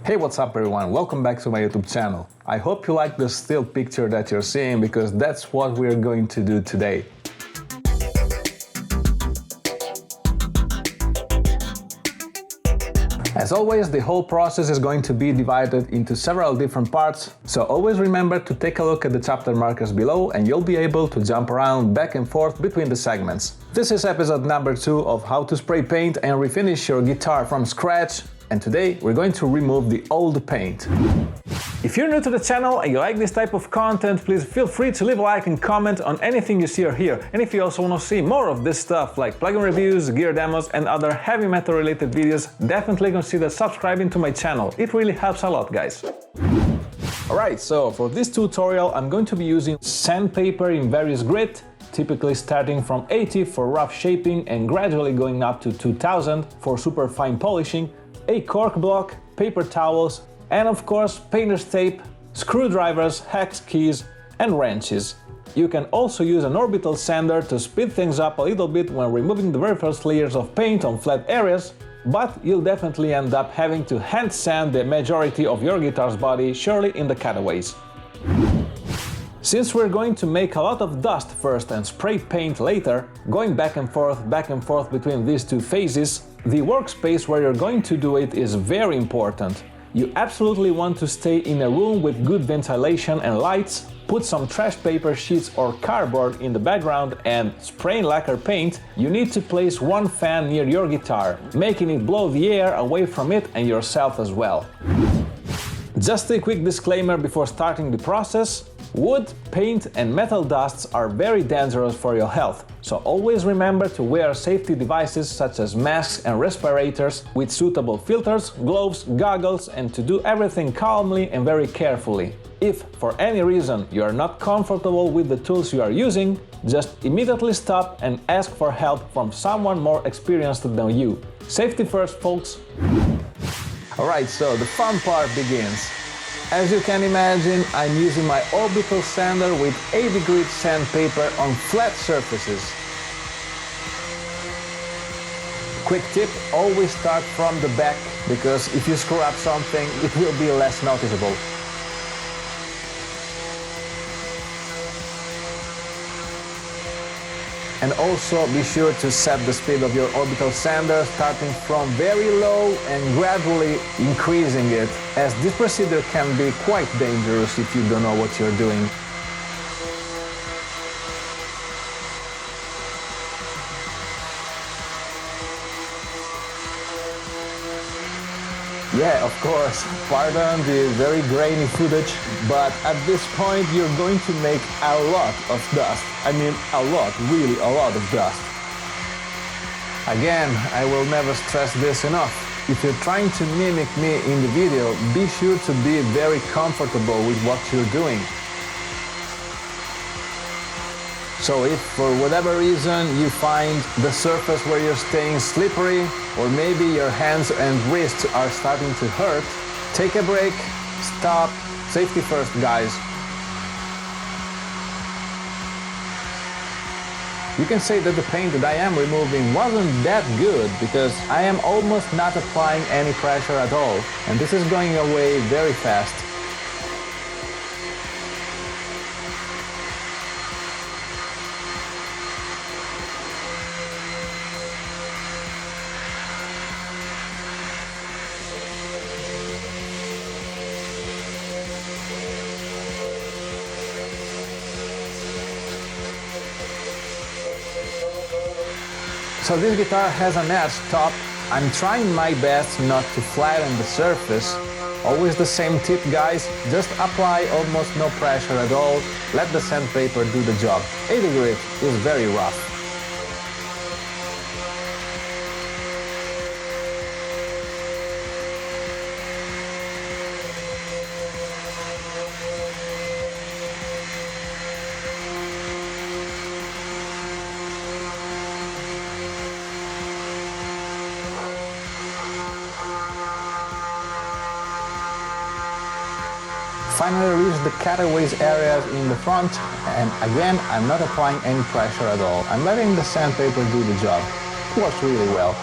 Hey, what's up everyone? Welcome back to my YouTube channel. I hope you like the still picture that you're seeing because that's what we're going to do today. As always, the whole process is going to be divided into several different parts, so always remember to take a look at the chapter markers below and you'll be able to jump around back and forth between the segments. This is episode number 2 of how to spray paint and refinish your guitar from scratch, and today we're going to remove the old paint. If you're new to the channel and you like this type of content, please feel free to leave a like and comment on anything you see or hear. And if you also want to see more of this stuff like plugin reviews, gear demos and other heavy metal related videos, definitely consider subscribing to my channel. It really helps a lot, guys. Alright, so for this tutorial I'm going to be using sandpaper in various grit, typically starting from 80 for rough shaping and gradually going up to 2000 for super fine polishing, a cork block, paper towels, and of course painter's tape, screwdrivers, hex keys and wrenches. You can also use an orbital sander to speed things up a little bit when removing the very first layers of paint on flat areas, but you'll definitely end up having to hand sand the majority of your guitar's body, surely in the cutaways. Since we're going to make a lot of dust first and spray paint later, going back and forth between these two phases, the workspace where you're going to do it is very important. You absolutely want to stay in a room with good ventilation and lights, put some trash paper sheets or cardboard in the background, and spraying lacquer paint, you need to place one fan near your guitar, making it blow the air away from it and yourself as well. Just a quick disclaimer before starting the process: wood, paint and metal dusts are very dangerous for your health, so always remember to wear safety devices such as masks and respirators with suitable filters, gloves, goggles, and to do everything calmly and very carefully. If for any reason you are not comfortable with the tools you are using, just immediately stop and ask for help from someone more experienced than you. Safety first, folks! Alright, so the fun part begins. As you can imagine, I'm using my Orbital sander with 80 grit sandpaper on flat surfaces. Quick tip, always start from the back, because if you screw up something, it will be less noticeable. And also be sure to set the speed of your orbital sander starting from very low and gradually increasing it, as this procedure can be quite dangerous if you don't know what you're doing. Yeah, of course, pardon the very grainy footage, but at this point you're going to make a lot of dust. I mean a lot, really a lot of dust. Again, I will never stress this enough. If you're trying to mimic me in the video, be sure to be very comfortable with what you're doing. So if for whatever reason you find the surface where you're staying slippery, or maybe your hands and wrists are starting to hurt, take a break, stop, safety first, guys. You can say that the paint that I am removing wasn't that good because I am almost not applying any pressure at all, and this is going away very fast. So this guitar has an edge top. I'm trying my best not to flatten the surface. Always the same tip, guys, just apply almost no pressure at all, let the sandpaper do the job. 80 grit is very rough. Finally reach the cutaways areas in the front, and again I'm not applying any pressure at all. I'm letting the sandpaper do the job. It works really well.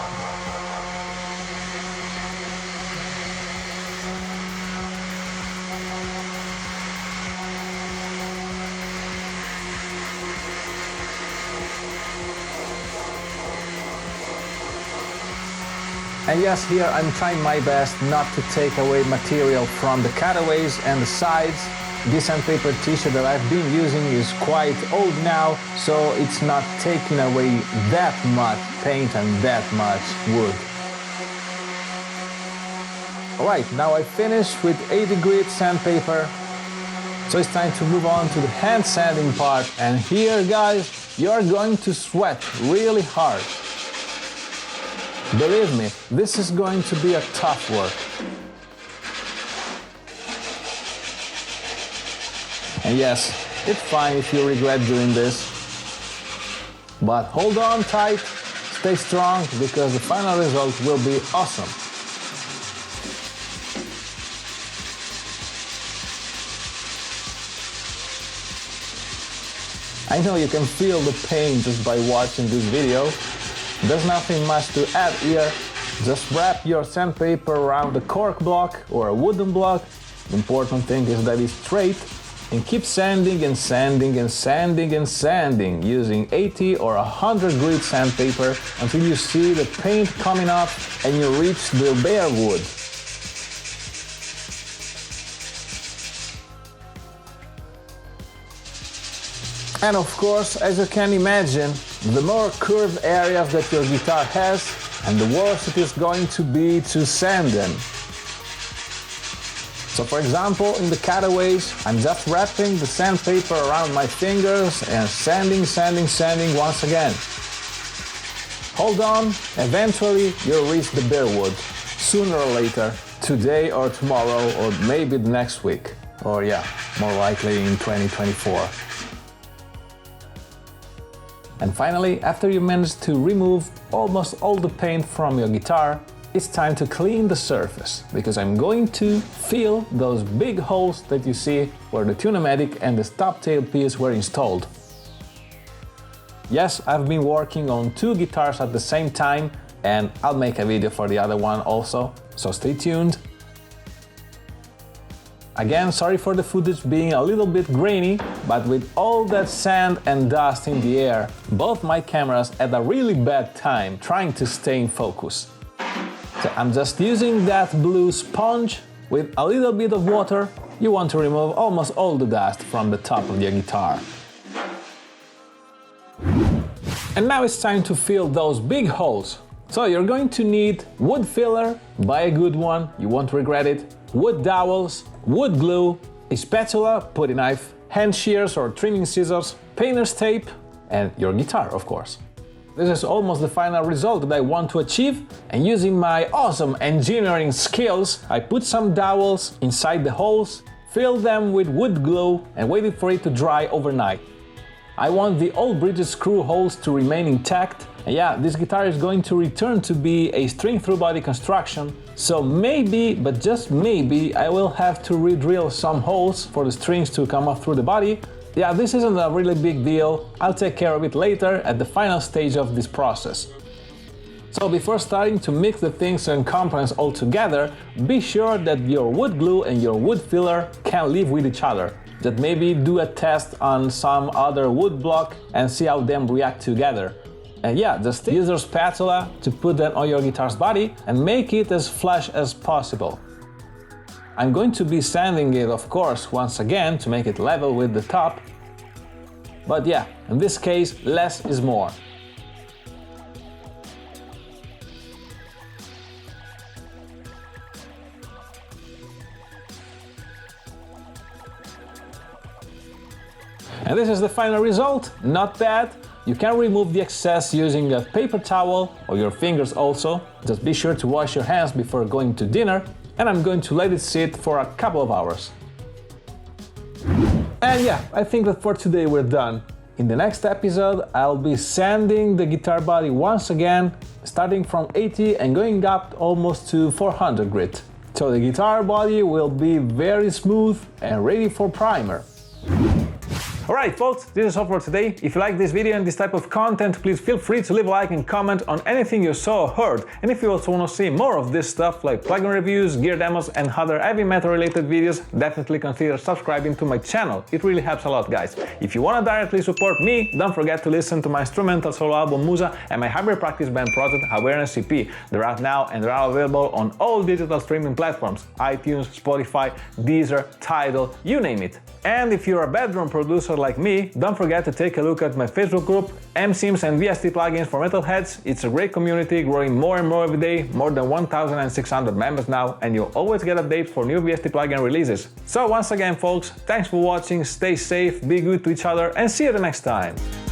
And yes, here I'm trying my best not to take away material from the cutaways and the sides. This sandpaper tissue that I've been using is quite old now, so it's not taking away that much paint and that much wood. Alright, now I finished with 80 grit sandpaper, so it's time to move on to the hand sanding part. And here, guys, you're going to sweat really hard. Believe me, this is going to be a tough work. And yes, it's fine if you regret doing this, but hold on tight, stay strong, because the final result will be awesome. I know you can feel the pain just by watching this video. There's nothing much to add here. Just wrap your sandpaper around a cork block or a wooden block. The important thing is that it's straight, and keep sanding and sanding and sanding and sanding using 80 or 100 grit sandpaper until you see the paint coming up and you reach the bare wood. And of course, as you can imagine, the more curved areas that your guitar has, and the worse it is going to be to sand them. So for example, in the cutaways, I'm just wrapping the sandpaper around my fingers and sanding, sanding, sanding once again. Hold on, eventually you'll reach the bare wood, sooner or later, today or tomorrow, or maybe the next week, or yeah, more likely in 2024. And finally, after you manage to remove almost all the paint from your guitar, it's time to clean the surface, because I'm going to fill those big holes that you see where the Tune-o-matic and the stop tailpiece were installed. Yes, I've been working on 2 guitars at the same time, and I'll make a video for the other one also, so stay tuned. Again, sorry for the footage being a little bit grainy, but with all that sand and dust in the air, both my cameras had a really bad time trying to stay in focus. So I'm just using that blue sponge with a little bit of water. You want to remove almost all the dust from the top of your guitar. And now it's time to fill those big holes. So you're going to need wood filler, buy a good one, you won't regret it, wood dowels, wood glue, a spatula, putty knife, hand shears or trimming scissors, painter's tape, and your guitar, of course. This is almost the final result that I want to achieve, and using my awesome engineering skills, I put some dowels inside the holes, filled them with wood glue, and waited for it to dry overnight. I want the old bridge screw holes to remain intact, and yeah, this guitar is going to return to be a string-through body construction, so maybe, but just maybe, I will have to re-drill some holes for the strings to come up through the body. Yeah, this isn't a really big deal, I'll take care of it later at the final stage of this process. So before starting to mix the things and components all together, be sure that your wood glue and your wood filler can live with each other. Just maybe do a test on some other wood block and see how them react together. And yeah, just use your spatula to put that on your guitar's body and make it as flush as possible. I'm going to be sanding it, of course, once again to make it level with the top. But yeah, in this case, less is more. And this is the final result, not bad. You can remove the excess using a paper towel or your fingers also. Just be sure to wash your hands before going to dinner, and I'm going to let it sit for a couple of hours. And yeah, I think that for today we're done. In the next episode, I'll be sanding the guitar body once again, starting from 80 and going up almost to 400 grit. So the guitar body will be very smooth and ready for primer. Alright folks, this is all for today. If you like this video and this type of content, please feel free to leave a like and comment on anything you saw or heard. And if you also want to see more of this stuff like plugin reviews, gear demos and other heavy metal related videos, definitely consider subscribing to my channel. It really helps a lot, guys. If you want to directly support me, don't forget to listen to my instrumental solo album Musa and my hybrid practice band project Awareness EP. They're out now and they're all available on all digital streaming platforms: iTunes, Spotify, Deezer, Tidal, you name it. And if you're a bedroom producer like me, don't forget to take a look at my Facebook group, MSIMs and VST plugins for metalheads. It's a great community, growing more and more every day, more than 1,600 members now, and you'll always get updates for new VST plugin releases. So once again folks, thanks for watching, stay safe, be good to each other, and see you the next time!